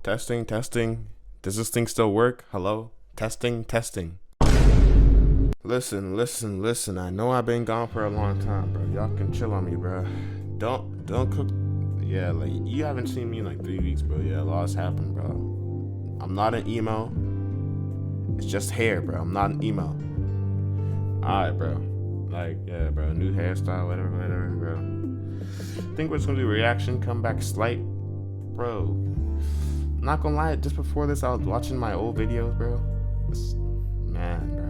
Testing, testing. Does this thing still work? Hello? Testing, testing. Listen. I know I've been gone for a long time, bro. Y'all can chill on me, bro. Don't cook. Yeah, like, you haven't seen me in like 3 weeks, bro. Yeah, a lot's happened, bro. I'm not an emo. It's just hair, bro. I'm not an emo. Alright, bro. Like, yeah, bro. New hairstyle, whatever, bro. I think we're just gonna do reaction, come back slight. Bro. Not gonna lie, just before this, I was watching my old videos, bro. Man, bro.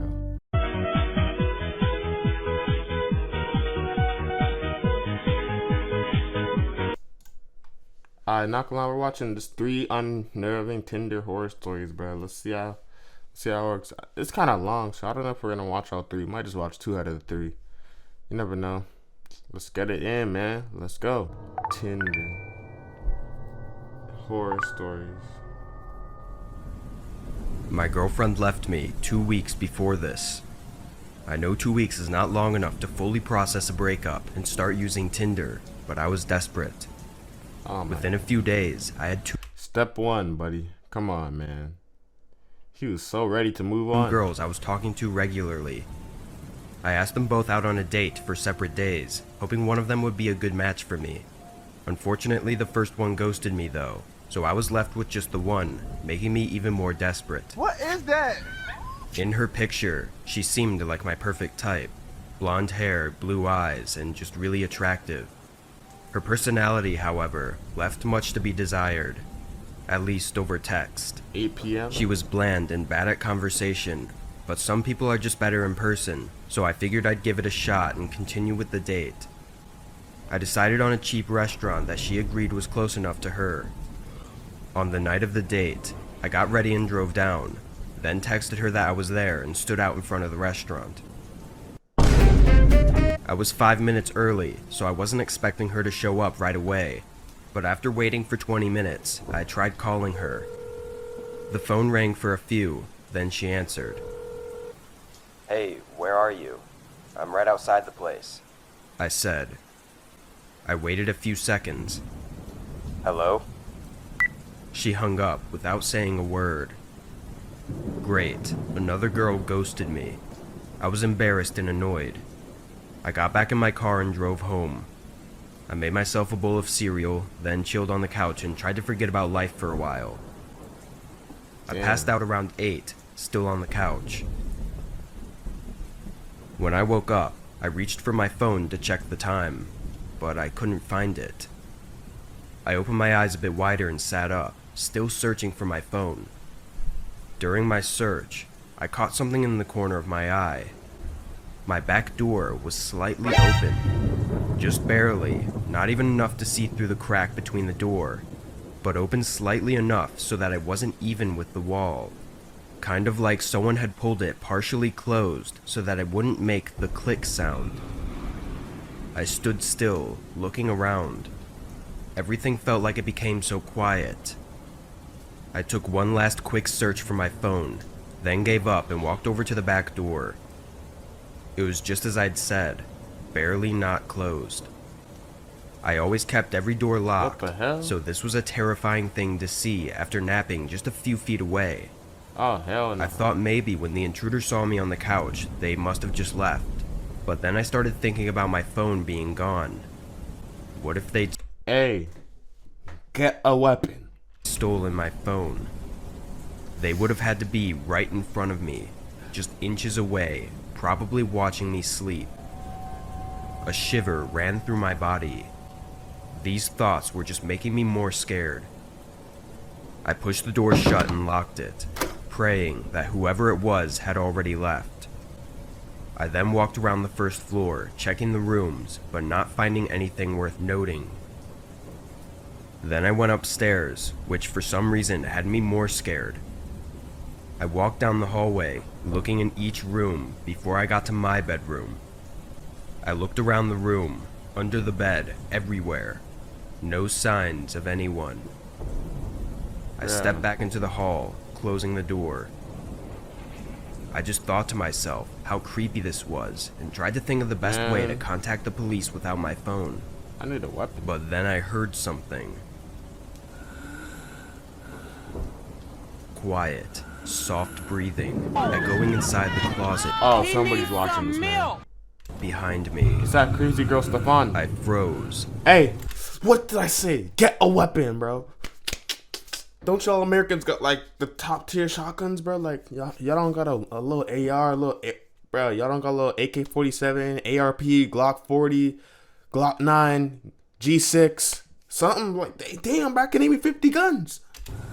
Alright, not gonna lie, we're watching just 3 unnerving Tinder horror stories, bro. Let's see how it works. It's kind of long, so I don't know if we're gonna watch all 3. Might just watch 2 out of the 3. You never know. Let's get it in, man. Let's go. Tinder horror stories. My girlfriend left me 2 weeks before this. I know 2 weeks is not long enough to fully process a breakup and start using Tinder, but I was desperate. Within a few days, I had 2 Step 1, buddy. Come on, man. He was so ready to move on. girls I was talking to regularly. I asked them both out on a date for separate days, hoping one of them would be a good match for me. Unfortunately, the first one ghosted me though, so I was left with just the one, making me even more desperate. What is that? In her picture, she seemed like my perfect type. Blonde hair, blue eyes, and just really attractive. Her personality, however, left much to be desired, at least over text. 8 p.m. She was bland and bad at conversation, but some people are just better in person, so I figured I'd give it a shot and continue with the date. I decided on a cheap restaurant that she agreed was close enough to her. On the night of the date, I got ready and drove down, then texted her that I was there and stood out in front of the restaurant. I was 5 minutes early, so I wasn't expecting her to show up right away, but after waiting for 20 minutes, I tried calling her. The phone rang for a few, then she answered. "Hey, where are you? I'm right outside the place," I said. I waited a few seconds. "Hello?" She hung up without saying a word. Great, another girl ghosted me. I was embarrassed and annoyed. I got back in my car and drove home. I made myself a bowl of cereal, then chilled on the couch and tried to forget about life for a while. I passed out around 8, still on the couch. When I woke up, I reached for my phone to check the time, but I couldn't find it. I opened my eyes a bit wider and sat up, still searching for my phone. During my search, I caught something in the corner of my eye. My back door was slightly open, just barely, not even enough to see through the crack between the door, but open slightly enough so that it wasn't even with the wall. Kind of like someone had pulled it partially closed so that it wouldn't make the click sound. I stood still, looking around. Everything felt like it became so quiet. I took one last quick search for my phone, then gave up and walked over to the back door. It was just as I'd said, barely not closed. I always kept every door locked, What the hell? so this was a terrifying thing to see after napping just a few feet away. Oh, hell no. I thought maybe when the intruder saw me on the couch, they must have just left. But then I started thinking about my phone being gone. What if they'd Hey, get a weapon. stolen my phone? They would have had to be right in front of me, just inches away, probably watching me sleep. A shiver ran through my body. These thoughts were just making me more scared. I pushed the door shut and locked it, praying that whoever it was had already left. I then walked around the first floor, checking the rooms, but not finding anything worth noting. Then I went upstairs, which for some reason had me more scared. I walked down the hallway, looking in each room before I got to my bedroom. I looked around the room, under the bed, everywhere. No signs of anyone. I stepped back into the hall, closing the door. I just thought to myself how creepy this was and tried to think of the best way to contact the police without my phone. I need a weapon. But then I heard something. quiet, soft breathing, echoing inside the closet Oh, somebody's watching this, man. behind me. It's that crazy girl, Stefan. I froze. Hey, what did I say? Get a weapon, bro. Don't y'all Americans got like the top tier shotguns, bro? Like y'all don't got a little AR, bro. Y'all don't got a little AK-47, ARP, Glock 40, Glock 9, G6, something like. Damn, bro, I can name me 50 guns.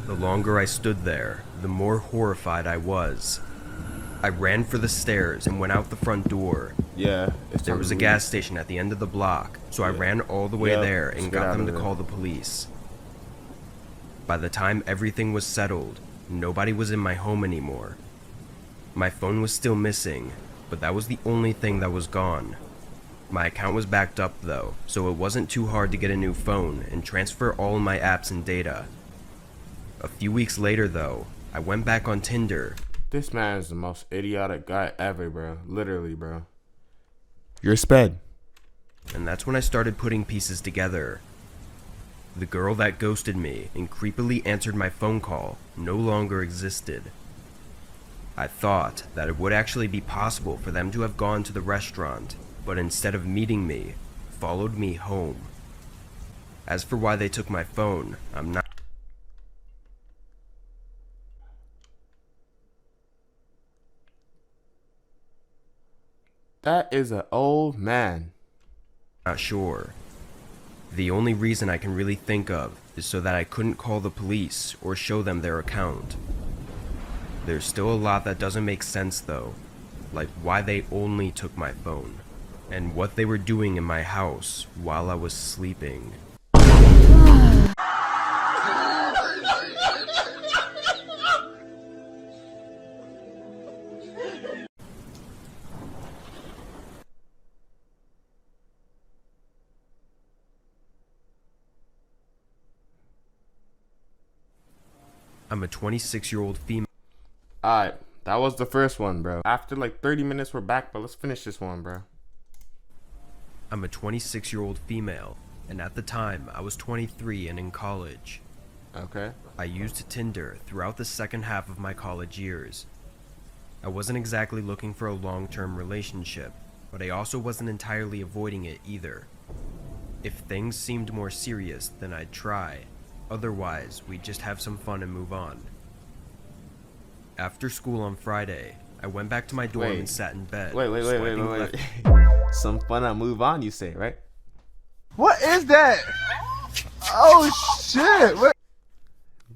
The longer I stood there, the more horrified I was. I ran for the stairs and went out the front door. Yeah, There was a gas station at the end of the block, so I ran all the way there and got them to call the police. By the time everything was settled, nobody was in my home anymore. My phone was still missing, but that was the only thing that was gone. My account was backed up though, so it wasn't too hard to get a new phone and transfer all of my apps and data. A few weeks later though, I went back on Tinder. This man is the most idiotic guy ever, bro. Literally, bro. You're sped. And that's when I started putting pieces together. The girl that ghosted me and creepily answered my phone call no longer existed. I thought that it would actually be possible for them to have gone to the restaurant, but instead of meeting me, followed me home. As for why they took my phone, I'm not That is an old man. sure. The only reason I can really think of is so that I couldn't call the police or show them their account. There's still a lot that doesn't make sense though, like why they only took my phone, and what they were doing in my house while I was sleeping. I'm a 26-year-old female. Alright, that was the first one, bro. After like 30 minutes, we're back, but let's finish this one, bro. I'm a 26-year-old female, and at the time, I was 23 and in college. Okay. I used Tinder throughout the second half of my college years. I wasn't exactly looking for a long-term relationship, but I also wasn't entirely avoiding it either. If things seemed more serious, then I'd try. Otherwise, we'd just have some fun and move on. After school on Friday, I went back to my dorm and sat in bed. Wait. Some fun and move on, you say, right? What is that? Oh shit! What?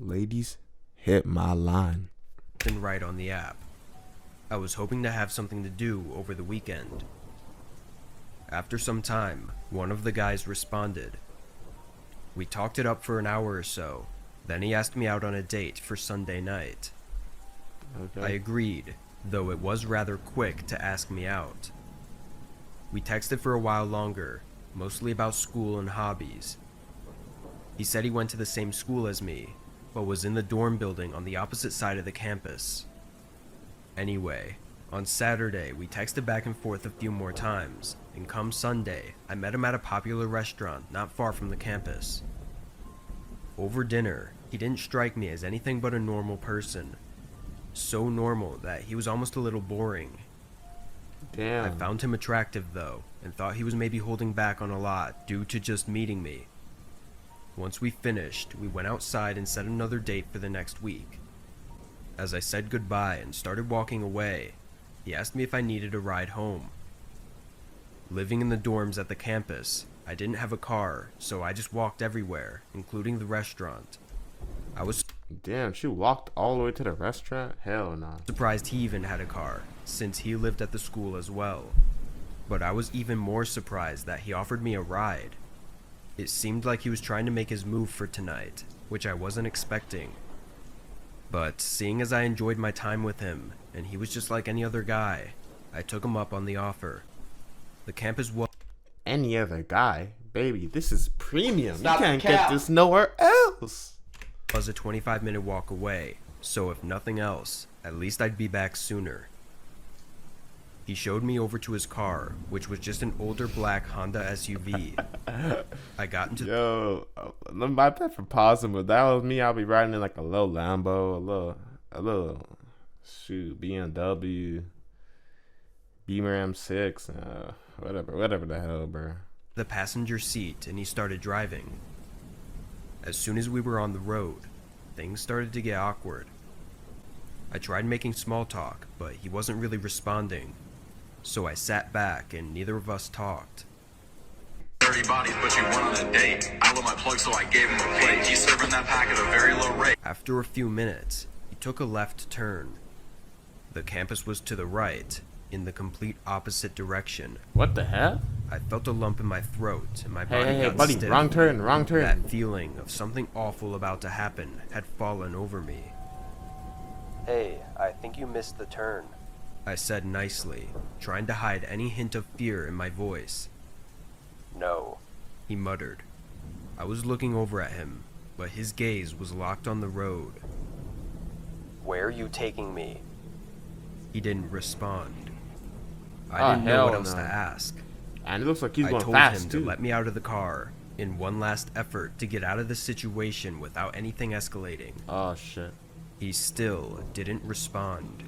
Ladies, hit my line. And right on the app. I was hoping to have something to do over the weekend. After some time, one of the guys responded. We talked it up for an hour or so, then he asked me out on a date for Sunday night. Okay. I agreed, though it was rather quick to ask me out. We texted for a while longer, mostly about school and hobbies. He said he went to the same school as me, but was in the dorm building on the opposite side of the campus. Anyway, on Saturday we texted back and forth a few more times, and come Sunday, I met him at a popular restaurant not far from the campus. Over dinner, he didn't strike me as anything but a normal person. So normal that he was almost a little boring. Damn. I found him attractive though, and thought he was maybe holding back on a lot due to just meeting me. Once we finished, we went outside and set another date for the next week. As I said goodbye and started walking away, he asked me if I needed a ride home. Living in the dorms at the campus, I didn't have a car, so I just walked everywhere, including the restaurant. I was Damn, she walked all the way to the restaurant? Hell nah. surprised he even had a car, since he lived at the school as well. But I was even more surprised that he offered me a ride. It seemed like he was trying to make his move for tonight, which I wasn't expecting. But seeing as I enjoyed my time with him, and he was just like any other guy, I took him up on the offer. The campus Any other guy? Baby, this is premium. Stop You can't the get cap. this nowhere else. was a 25-minute walk away, so if nothing else, at least I'd be back sooner. He showed me over to his car, which was just an older black Honda SUV. I got into Yo, my bad for pausing, but that was me. I'll be riding in like a little Lambo, a little shoot BMW, Beamer M6, whatever the hell, bro. The passenger seat and he started driving. As soon as we were on the road, things started to get awkward. I tried making small talk, but he wasn't really responding, so I sat back and neither of us talked. Dirty bodies, but you went on a date. I love my plug, so I gave him a plate. He's serving that pack at a very low rate. After a few minutes, he took a left turn. The campus was to the right, in the complete opposite direction. What the hell? I felt a lump in my throat and my body Hey, got buddy, stiff. wrong turn. That feeling of something awful about to happen had fallen over me. Hey, I think you missed the turn, I said nicely, trying to hide any hint of fear in my voice. No, he muttered. I was looking over at him, but his gaze was locked on the road. Where are you taking me? He didn't respond. I didn't know what else to ask. And it looks like he's I going told fast him too. to let me out of the car in one last effort to get out of the situation without anything escalating. Oh shit. He still didn't respond.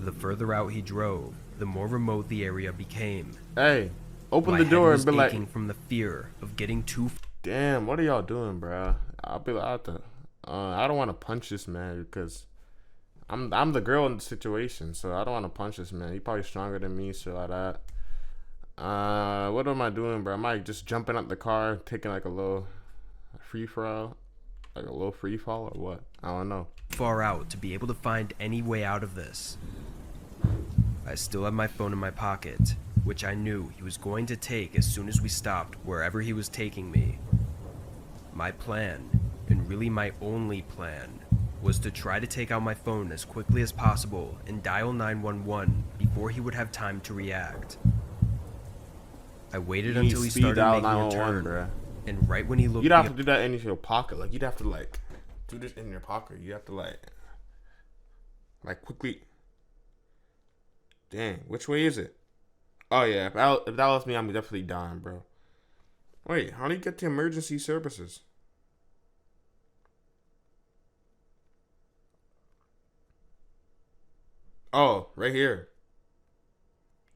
The further out he drove, the more remote the area became. Hey, open My the door head and be was like, aching from the fear of getting too damn, what are y'all doing, bro? I'll be like, I don't want to punch this man because I'm the girl in the situation, so I don't want to punch this man. He probably stronger than me, shit like that. What am I doing, bro? Am I just jumping out the car, taking like a little free fall, or what? I don't know. far out to be able to find any way out of this. I still had my phone in my pocket, which I knew he was going to take as soon as we stopped wherever he was taking me. My plan, and really my only plan, was to try to take out my phone as quickly as possible and dial 911 before he would have time to react. I waited until he started making a turn, bruh. and right when he looked, You'd have to do that in your pocket. Like, you'd have to, like, do this in your pocket. You have to, like quickly. Dang, which way is it? Oh, yeah. If that was me, I'm definitely dying, bro. Wait, how do you get to emergency services? Oh, right here.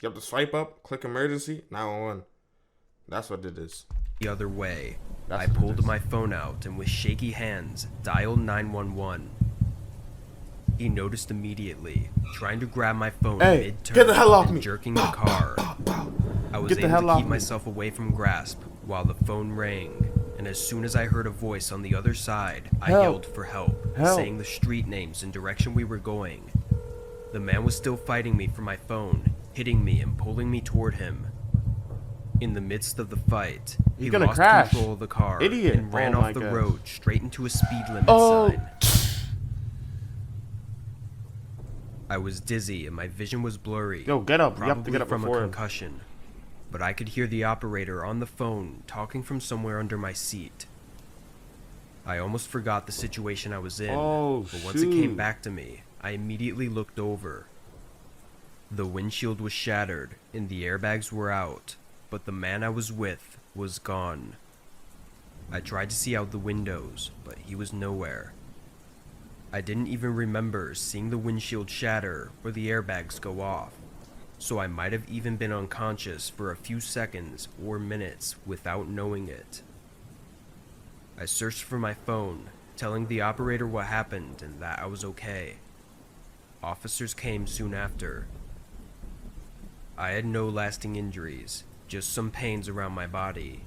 You have to swipe up, click emergency, 911. That's what it is. the other way. That's I what it pulled is. my phone out and with shaky hands dialed 911. He noticed immediately, trying to grab my phone Hey, mid-turn get the hell off and me. jerking the car. I was Get the able hell to off keep me. myself away from grasp while the phone rang, and as soon as I heard a voice on the other side, I Help. yelled for help, Help. saying the street names and direction we were going. The man was still fighting me for my phone, hitting me and pulling me toward him. In the midst of the fight, he You're gonna lost crash. control of the car Idiot. and ran Oh my off the God. road straight into a speed limit Oh. sign. I was dizzy and my vision was blurry. Yo, get up. You have to Probably get up from before a him. concussion. But I could hear the operator on the phone talking from somewhere under my seat. I almost forgot the situation I was in, Oh, but once it came shoot. back to me, I immediately looked over. The windshield was shattered and the airbags were out, but the man I was with was gone. I tried to see out the windows, but he was nowhere. I didn't even remember seeing the windshield shatter or the airbags go off, so I might have even been unconscious for a few seconds or minutes without knowing it. I searched for my phone, telling the operator what happened and that I was okay. Officers came soon after. I had no lasting injuries, just some pains around my body.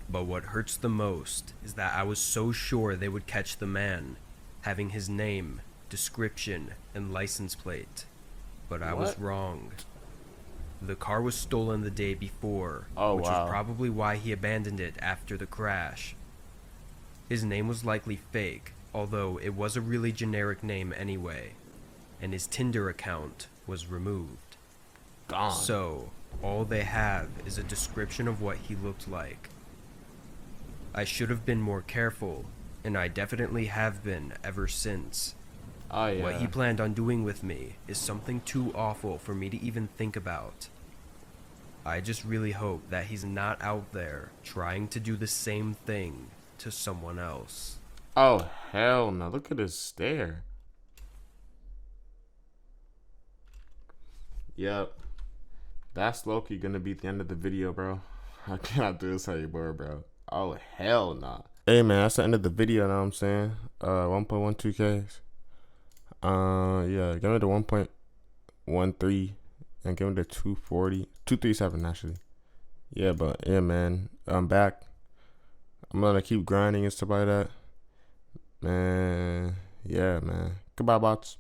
But what hurts the most is that I was so sure they would catch the man, having his name, description, and license plate. But I was What? wrong. The car was stolen the day before, Oh, which wow. was probably why he abandoned it after the crash. His name was likely fake, although it was a really generic name anyway, and his Tinder account was removed. Gone. So, all they have is a description of what he looked like. I should have been more careful, and I definitely have been ever since. Oh, yeah. What he planned on doing with me is something too awful for me to even think about. I just really hope that he's not out there trying to do the same thing to someone else. Oh, hell no. Look at his stare. Yep. That's low-key gonna be the end of the video, bro. I cannot do this anymore, bro. Oh, hell nah. Hey, man, that's the end of the video, know what I'm saying? 1.12Ks. Yeah, give me the 1.13 and give me the 237 actually. Yeah, but yeah, man, I'm back. I'm gonna keep grinding and stuff like that. Man, yeah, man. Goodbye, bots.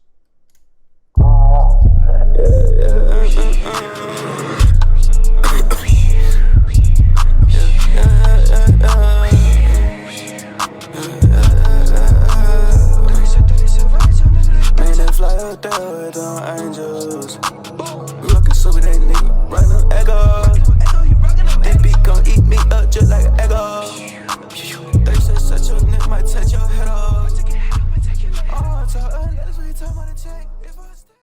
Fly out there with them angels. Rockin' so with that nigga, run them echoes. That beat gon' eat me up just like an echo. They say such a nigga might take your head off. Oh, that's what you talk about the